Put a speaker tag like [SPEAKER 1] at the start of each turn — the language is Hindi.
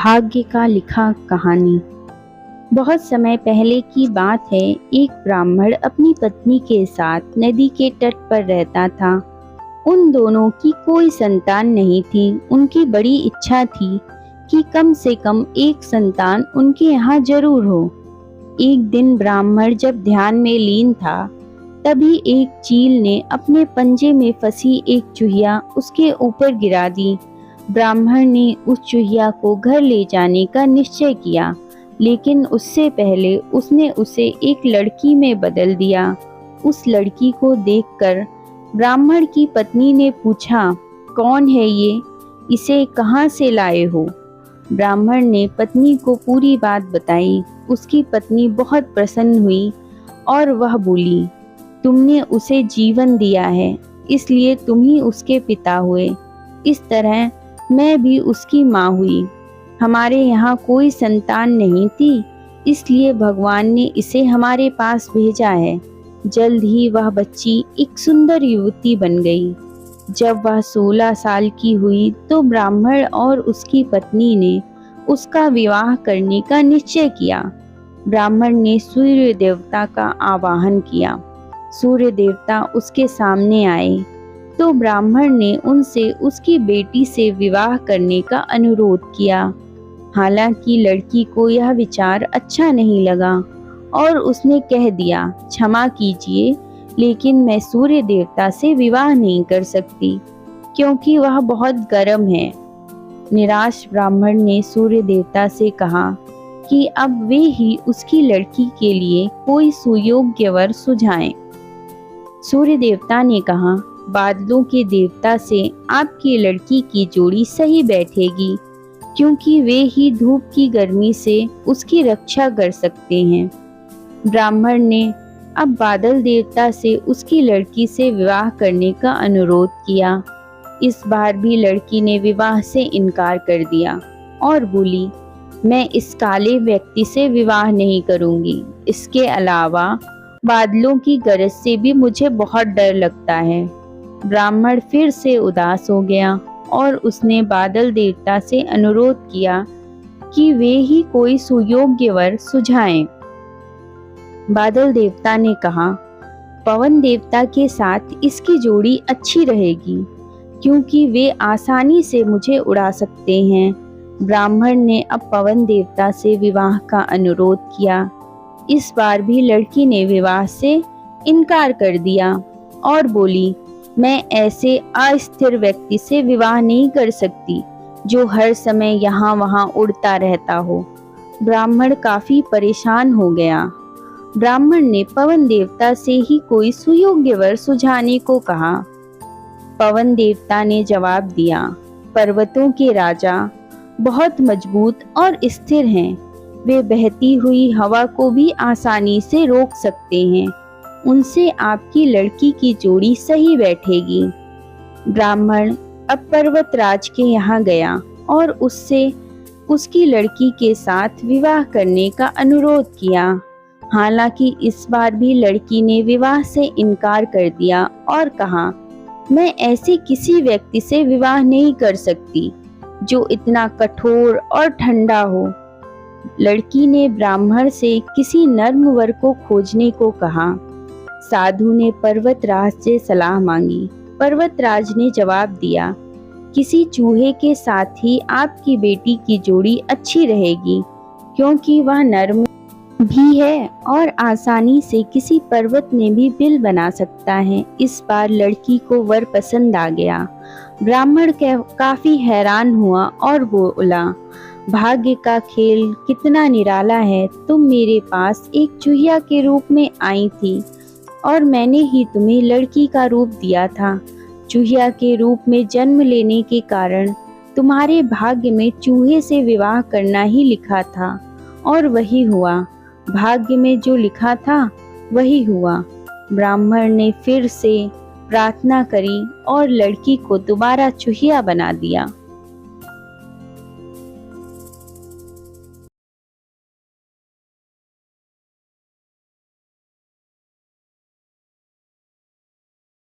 [SPEAKER 1] भाग्य का लिखा कहानी। बहुत समय पहले की बात है। एक ब्राह्मण अपनी पत्नी के साथ नदी के तट पर रहता था। उन दोनों की कोई संतान नहीं थी। उनकी बड़ी इच्छा थी कि कम से कम एक संतान उनके यहाँ जरूर हो। एक दिन ब्राह्मण जब ध्यान में लीन था, तभी एक चील ने अपने पंजे में फंसी एक चूहिया उसके ऊपर गिरा दी। ब्राह्मण ने उस चूहिया को घर ले जाने का निश्चय किया, लेकिन उससे पहले उसने उसे एक लड़की में बदल दिया। उस लड़की को देखकर ब्राह्मण की पत्नी ने पूछा, कौन है ये? इसे कहाँ से लाए हो? ब्राह्मण ने पत्नी को पूरी बात बताई। उसकी पत्नी बहुत प्रसन्न हुई और वह बोली, तुमने उसे जीवन दिया है, इसलिए तुम ही उसके पिता हुए। इस तरह मैं भी उसकी माँ हुई। हमारे यहाँ कोई संतान नहीं थी, इसलिए भगवान ने इसे हमारे पास भेजा है। जल्द ही वह बच्ची एक सुंदर युवती बन गई। जब वह 16 साल की हुई तो ब्राह्मण और उसकी पत्नी ने उसका विवाह करने का निश्चय किया। ब्राह्मण ने सूर्य देवता का आवाहन किया। सूर्य देवता उसके सामने आए तो ब्राह्मण ने उनसे उसकी बेटी से विवाह करने का अनुरोध किया। हालांकि लड़की को यह विचार अच्छा नहीं लगा और उसने कह दिया, क्षमा कीजिए, लेकिन मैं सूर्य देवता से विवाह नहीं कर सकती क्योंकि वह बहुत गर्म है। निराश ब्राह्मण ने सूर्य देवता से कहा कि अब वे ही उसकी लड़की के लिए कोई सुयोग्य वर सुझाएं। सूर्य देवता ने कहा, बादलों के देवता से आपकी लड़की की जोड़ी सही बैठेगी, क्योंकि वे ही धूप की गर्मी से उसकी रक्षा कर सकते हैं। ब्राह्मण ने अब बादल देवता से उसकी लड़की से विवाह करने का अनुरोध किया। इस बार भी लड़की ने विवाह से इनकार कर दिया और बोली, मैं इस काले व्यक्ति से विवाह नहीं करूंगी। इसके अलावा बादलों की गरज से भी मुझे बहुत डर लगता है। ब्राह्मण फिर से उदास हो गया और उसने बादल देवता से अनुरोध किया कि वे ही कोई सुयोग्य वर सुझाएं। बादल देवता ने कहा, पवन देवता के साथ इसकी जोड़ी अच्छी रहेगी, क्योंकि वे आसानी से मुझे उड़ा सकते हैं। ब्राह्मण ने अब पवन देवता से विवाह का अनुरोध किया। इस बार भी लड़की ने विवाह से इनकार कर दिया और बोली, मैं ऐसे अस्थिर व्यक्ति से विवाह नहीं कर सकती जो हर समय यहाँ वहाँ उड़ता रहता हो। ब्राह्मण काफी परेशान हो गया। ब्राह्मण ने पवन देवता से ही कोई सुयोग्य वर सुझाने को कहा। पवन देवता ने जवाब दिया, पर्वतों के राजा बहुत मजबूत और स्थिर हैं। वे बहती हुई हवा को भी आसानी से रोक सकते हैं। उनसे आपकी लड़की की जोड़ी सही बैठेगी। ब्राह्मण अब पर्वतराज के यहाँ गया और उससे उसकी लड़की के साथ विवाह करने का अनुरोध किया। हालांकि इस बार भी लड़की ने विवाह से इनकार कर दिया और कहा, मैं ऐसे किसी व्यक्ति से विवाह नहीं कर सकती जो इतना कठोर और ठंडा हो। लड़की ने ब्राह्मण से किसी नर्म वर को खोजने को कहा। साधु ने पर्वतराज से सलाह मांगी। पर्वतराज ने जवाब दिया, किसी चूहे के साथ ही आपकी बेटी की जोड़ी अच्छी रहेगी, क्योंकि वह नर्म भी है और आसानी से किसी पर्वत में भी बिल बना सकता है। इस बार लड़की को वर पसंद आ गया। ब्राह्मण काफी हैरान हुआ और बोला, भाग्य का खेल कितना निराला है। तुम मेरे पास एक चूहिया के रूप में आई थी और मैंने ही तुम्हें लड़की का रूप दिया था। चूहिया के रूप में जन्म लेने के कारण तुम्हारे भाग्य में चूहे से विवाह करना ही लिखा था और वही हुआ। भाग्य में जो लिखा था वही हुआ। ब्राह्मण ने फिर से प्रार्थना करी और लड़की को दोबारा चूहिया बना दिया।